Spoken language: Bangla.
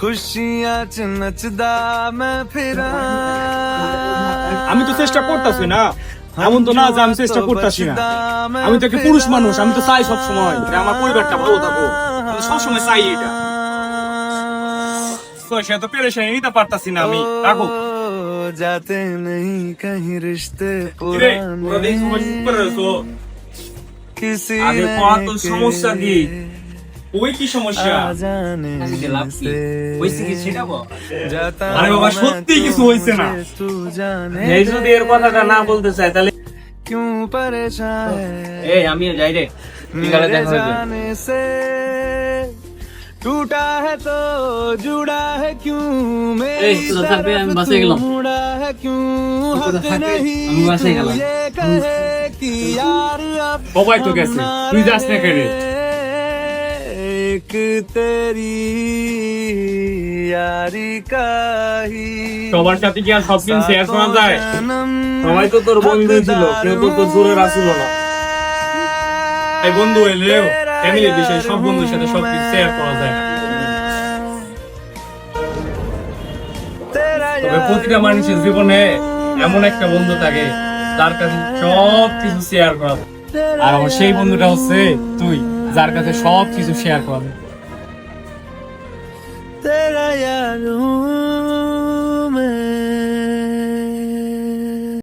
खुशियां च नचदा मैं फिरा আমি তো চেষ্টা করতেছি না, এমন তো না যে আমি চেষ্টা করতেছি না। আমি তো একটা পুরুষ মানুষ, আমি তো চাই সবসময় যে আমার পরিবারটা ভালো থাকুক, আমি সবসময় চাই এটা। তো সে তো পেরেশানি নিতে পারতাছি না আমি। রাখো जाते नहीं कहीं रिश्ते রে, ওরা দেখি সবাই চুপ করে রয়েছো। किसी আগে কত সমস্যা কি, ওই কি সমস্যা? जाने হইছে কি সেটা বল। जाता আরে বাবা সত্যি কিছু হইছে না। तू जाने এই যদি এর কথাটা না বলতে চাই তাহলে क्यों परेशान है এই আমিও যাই রে, বিকালে मेरे দেখা হবে। जाने से टूटा है तो जुड़ा है क्यों मेरी এই, তোরা থাকবি, আমি तरफ বাসায় तू গেলাম। मुड़ा है क्यों তোরা हक থাকবি, नहीं আমি বাসায় तू গেলাম। ये कहे कि यार अब সবাই তো গেছে, তুই যাস না কেন? एक तेरी यारी का ही সবার সাথে কি আর সবদিন শেয়ার করা যায়? সবাই তো তোর বন্ধু ছিল, কেউ তো তোর দূরে রাখছিল না। এই বন্ধু এলেও ফ্যামিলির বিষয়ে সব বন্ধুর সাথে সবকিছু শেয়ার করা যায় না। তবে প্রতিটা মানুষের জীবনে এমন একটা বন্ধু থাকে যার কাছে সব কিছু শেয়ার করা যায়। আর আমার সেই বন্ধুটা হচ্ছে তুই, যার কাছে সব কিছু শেয়ার করা যায়। तेरा यार हूँ